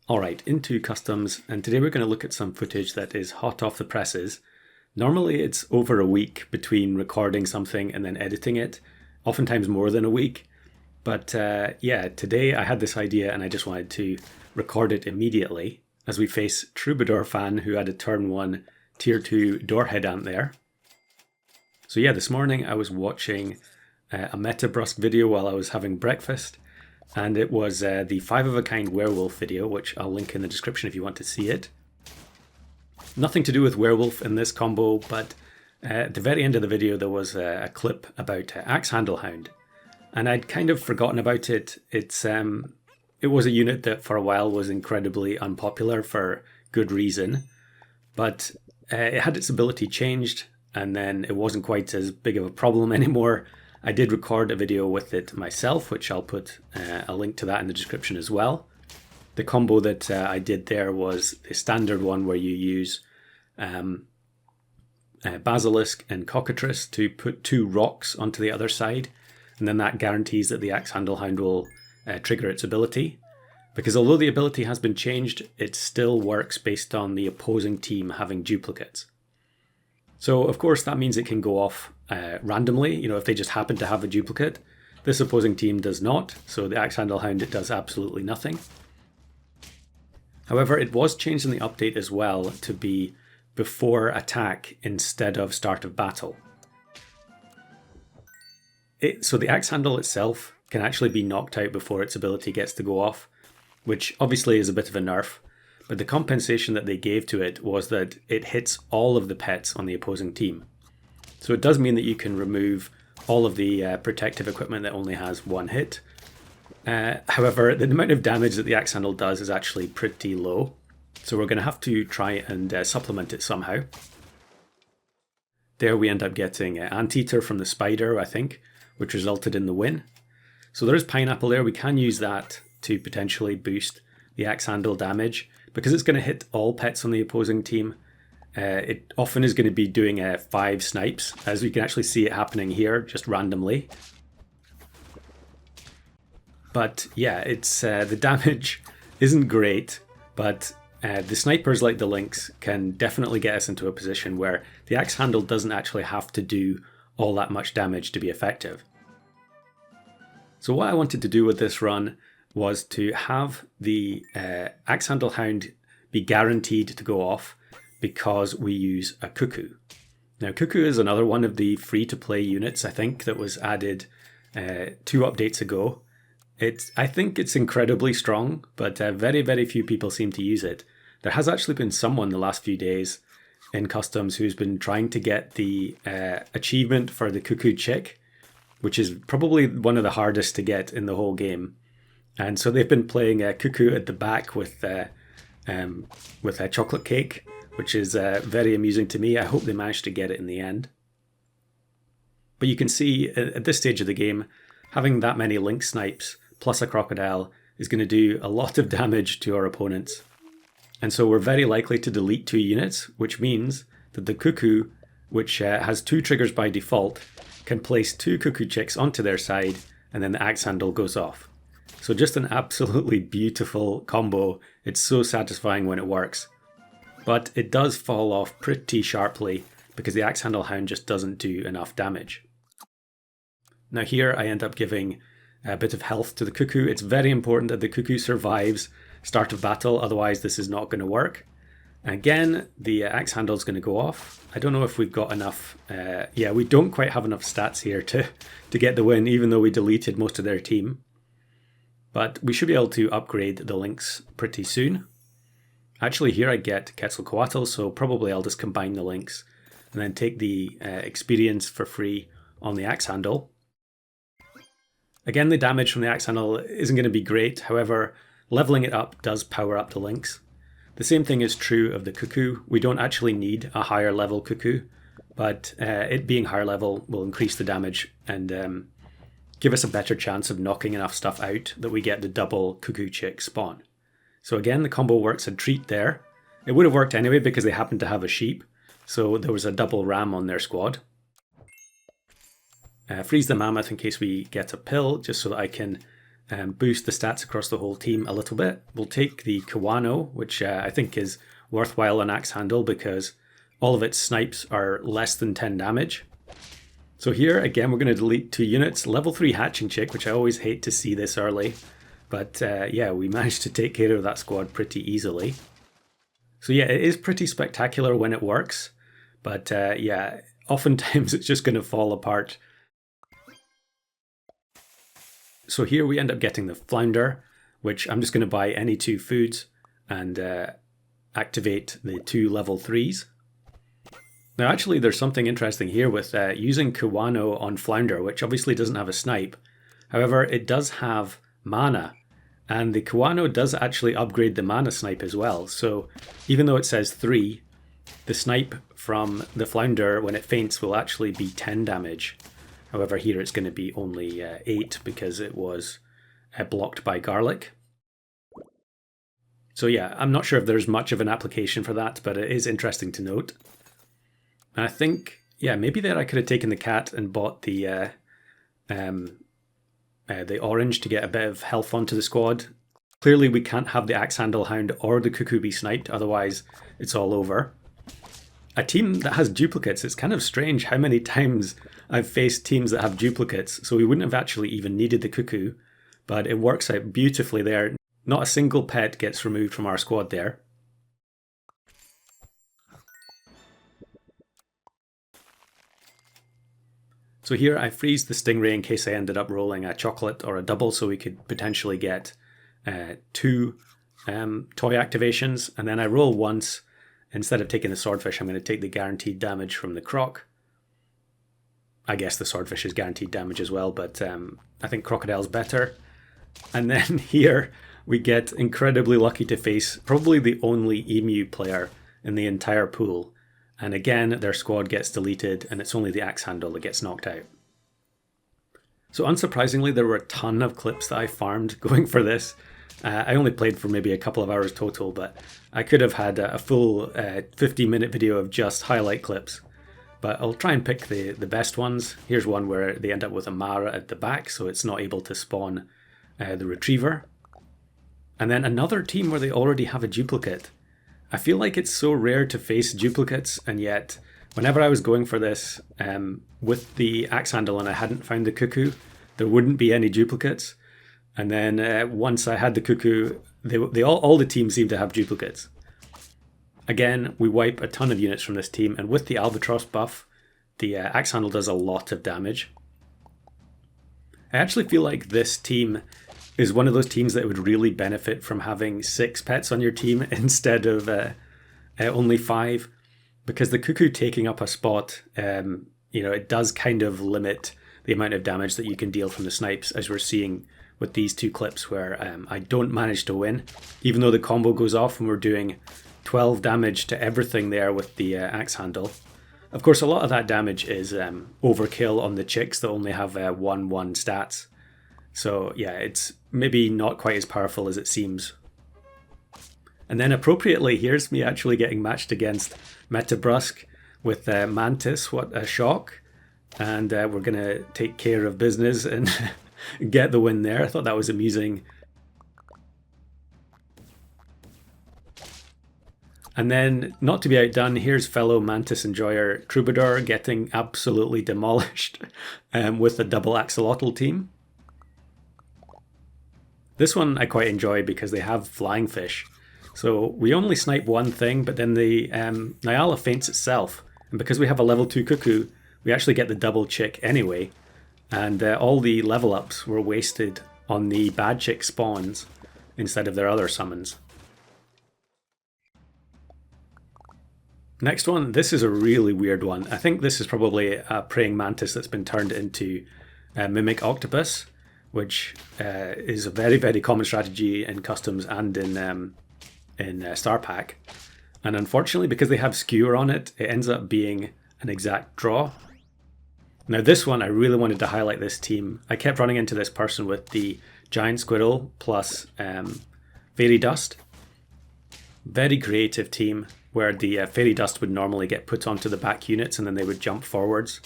Alright, into customs, and today we're going to look at some footage that is hot off the presses. Normally it's over a week between recording something and then editing it, oftentimes more than a week. But yeah, today I had this idea and I just wanted to record it immediately as we face Troubadour Fan, who had a turn 1 tier 2 Doorhead Ant there. So yeah, this morning I was watching a Metabrusk video while I was having breakfast. And it was the 5 of a kind Werewolf video, which I'll link in the description if you want to see it. Nothing to do with Werewolf in this combo, but at the very end of the video there was a clip about Axehandle Hound. And I'd kind of forgotten about it. It was a unit that for a while was incredibly unpopular for good reason. But it had its ability changed, and then it wasn't quite as big of a problem anymore. I did record a video with it myself, which I'll put a link to that in the description as well. The combo that I did there was the standard one where you use Basilisk and Cockatrice to put 2 rocks onto the other side, and then that guarantees that the Axehandle Hound will trigger its ability. Because although the ability has been changed, it still works based on the opposing team having duplicates. So of course that means it can go off randomly, if they just happen to have a duplicate. This opposing team does not, so the Axehandle Hound, it does absolutely nothing. However, it was changed in the update as well to be before attack instead of start of battle. So the Axehandle itself can actually be knocked out before its ability gets to go off, which obviously is a bit of a nerf. But the compensation that they gave to it was that it hits all of the pets on the opposing team. So it does mean that you can remove all of the protective equipment that only has 1 hit. However, the amount of damage that the Axehandle does is actually pretty low. So we're going to have to try and supplement it somehow. There we end up getting Anteater from the Spider, I think, which resulted in the win. So there is Pineapple there. We can use that to potentially boost the Axehandle damage. Because it's going to hit all pets on the opposing team, it often is going to be doing 5 snipes, as we can actually see it happening here, just randomly. But yeah, it's the damage isn't great, but the snipers like the Lynx can definitely get us into a position where the Axehandle doesn't actually have to do all that much damage to be effective. So what I wanted to do with this run was to have the Axehandle Hound be guaranteed to go off because we use a Cuckoo. Now Cuckoo is another one of the free-to-play units, I think, that was added 2 updates ago. I think it's incredibly strong, but very, very few people seem to use it. There has actually been someone the last few days in customs who's been trying to get the achievement for the Cuckoo chick, which is probably one of the hardest to get in the whole game. And so they've been playing Cuckoo at the back with a chocolate cake, which is very amusing to me. I hope they managed to get it in the end. But you can see at this stage of the game, having that many Lynx snipes plus a crocodile is going to do a lot of damage to our opponents. And so we're very likely to delete 2 units, which means that the Cuckoo, which has 2 triggers by default, can place 2 Cuckoo chicks onto their side, and then the Axehandle goes off. So just an absolutely beautiful combo. It's so satisfying when it works. But it does fall off pretty sharply because the Axehandle Hound just doesn't do enough damage. Now here I end up giving a bit of health to the Cuckoo. It's very important that the Cuckoo survives start of battle, otherwise this is not going to work. Again, the Axehandle is going to go off. I don't know if we've got enough. Yeah, we don't quite have enough stats here to get the win, even though we deleted most of their team. But we should be able to upgrade the Lynx pretty soon. Actually, here I get Quetzalcoatl, so probably I'll just combine the Lynx and then take the experience for free on the Axehandle. Again, the damage from the Axehandle isn't going to be great, however, leveling it up does power up the Lynx. The same thing is true of the Cuckoo. We don't actually need a higher level Cuckoo, but it being higher level will increase the damage and give us a better chance of knocking enough stuff out that we get the double Cuckoo chick spawn. So again, the combo works a treat there. It would have worked anyway because they happened to have a sheep, so there was a double ram on their squad. Freeze the mammoth in case we get a pill, just so that I can boost the stats across the whole team a little bit. We'll take the Kiwano, which I think is worthwhile on Axehandle because all of its snipes are less than 10 damage. So here, again, we're going to delete 2 units. Level 3 Hatching Chick, which I always hate to see this early. But yeah, we managed to take care of that squad pretty easily. So yeah, it is pretty spectacular when it works. But yeah, oftentimes it's just going to fall apart. So here we end up getting the Flounder, which I'm just going to buy any 2 foods and activate the 2 level 3s. Now actually there's something interesting here with using Kiwano on Flounder, which obviously doesn't have a snipe. However, it does have mana, and the Kiwano does actually upgrade the mana snipe as well. So even though it says 3, the snipe from the Flounder when it faints will actually be 10 damage. However, here it's going to be only 8 because it was blocked by garlic. So yeah, I'm not sure if there's much of an application for that, but it is interesting to note. And I think, yeah, maybe there I could have taken the cat and bought the orange to get a bit of health onto the squad. Clearly we can't have the Axehandle Hound or the Cuckoo be sniped, otherwise it's all over. A team that has duplicates, it's kind of strange how many times I've faced teams that have duplicates, so we wouldn't have actually even needed the Cuckoo, but it works out beautifully there. Not a single pet gets removed from our squad there. So here I freeze the Stingray in case I ended up rolling a chocolate or a double, so we could potentially get 2 toy activations, and then I roll once. Instead of taking the Swordfish, I'm going to take the guaranteed damage from the Croc. I guess the Swordfish is guaranteed damage as well, but I think Crocodile's better. And then here we get incredibly lucky to face probably the only Emu player in the entire pool. And again, their squad gets deleted, and it's only the Axehandle that gets knocked out. So unsurprisingly, there were a ton of clips that I farmed going for this. I only played for maybe a couple of hours total, but I could have had a full 15-minute video of just highlight clips. But I'll try and pick the best ones. Here's one where they end up with a Mara at the back, so it's not able to spawn the Retriever. And then another team where they already have a duplicate. I feel like it's so rare to face duplicates, and yet whenever I was going for this with the Axehandle and I hadn't found the Cuckoo, there wouldn't be any duplicates. And then once I had the Cuckoo, all the teams seem to have duplicates. Again, we wipe a ton of units from this team, and with the Albatross buff, the Axehandle does a lot of damage. I actually feel like this team is one of those teams that would really benefit from having 6 pets on your team instead of only 5, because the Cuckoo taking up a spot, it does kind of limit the amount of damage that you can deal from the snipes, as we're seeing with these 2 clips where I don't manage to win, even though the combo goes off and we're doing 12 damage to everything there with the Axehandle. Of course, a lot of that damage is overkill on the chicks that only have 1/1 stats. So yeah, it's maybe not quite as powerful as it seems. And then appropriately, here's me actually getting matched against Metabrusk with Mantis. What a shock. And we're going to take care of business and get the win there. I thought that was amusing. And then, not to be outdone, here's fellow Mantis enjoyer Troubadour getting absolutely demolished with the double Axolotl team. This one I quite enjoy because they have Flying Fish. So we only snipe one thing, but then the Nyala faints itself. And because we have a level 2 Cuckoo, we actually get the double chick anyway. And all the level ups were wasted on the bad chick spawns instead of their other summons. Next one, this is a really weird one. I think this is probably a praying mantis that's been turned into Mimic Octopus, which is a very, very common strategy in customs and in Star Pack. And unfortunately, because they have skewer on it, it ends up being an exact draw. Now this one, I really wanted to highlight this team. I kept running into this person with the Giant Squirrel plus Fairy Dust. Very creative team, where the Fairy Dust would normally get put onto the back units and then they would jump forwards.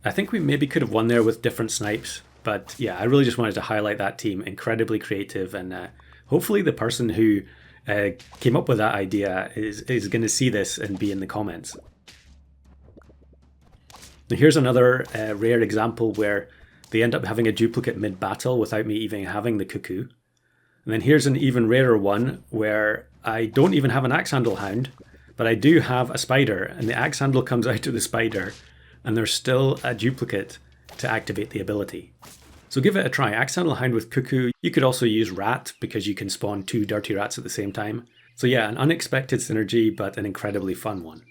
I think we maybe could have won there with different snipes, But yeah, I really just wanted to highlight that team. Incredibly creative, and hopefully the person who came up with that idea is going to see this and be in the comments. Now here's another rare example where they end up having a duplicate mid-battle without me even having the Cuckoo. And then here's an even rarer one where I don't even have an Axehandle Hound, but I do have a spider, and the Axehandle comes out of the spider, and there's still a duplicate to activate the ability. So give it a try. Axehandle Hound with Cuckoo. You could also use Rat, because you can spawn 2 dirty rats at the same time. So yeah, an unexpected synergy, but an incredibly fun one.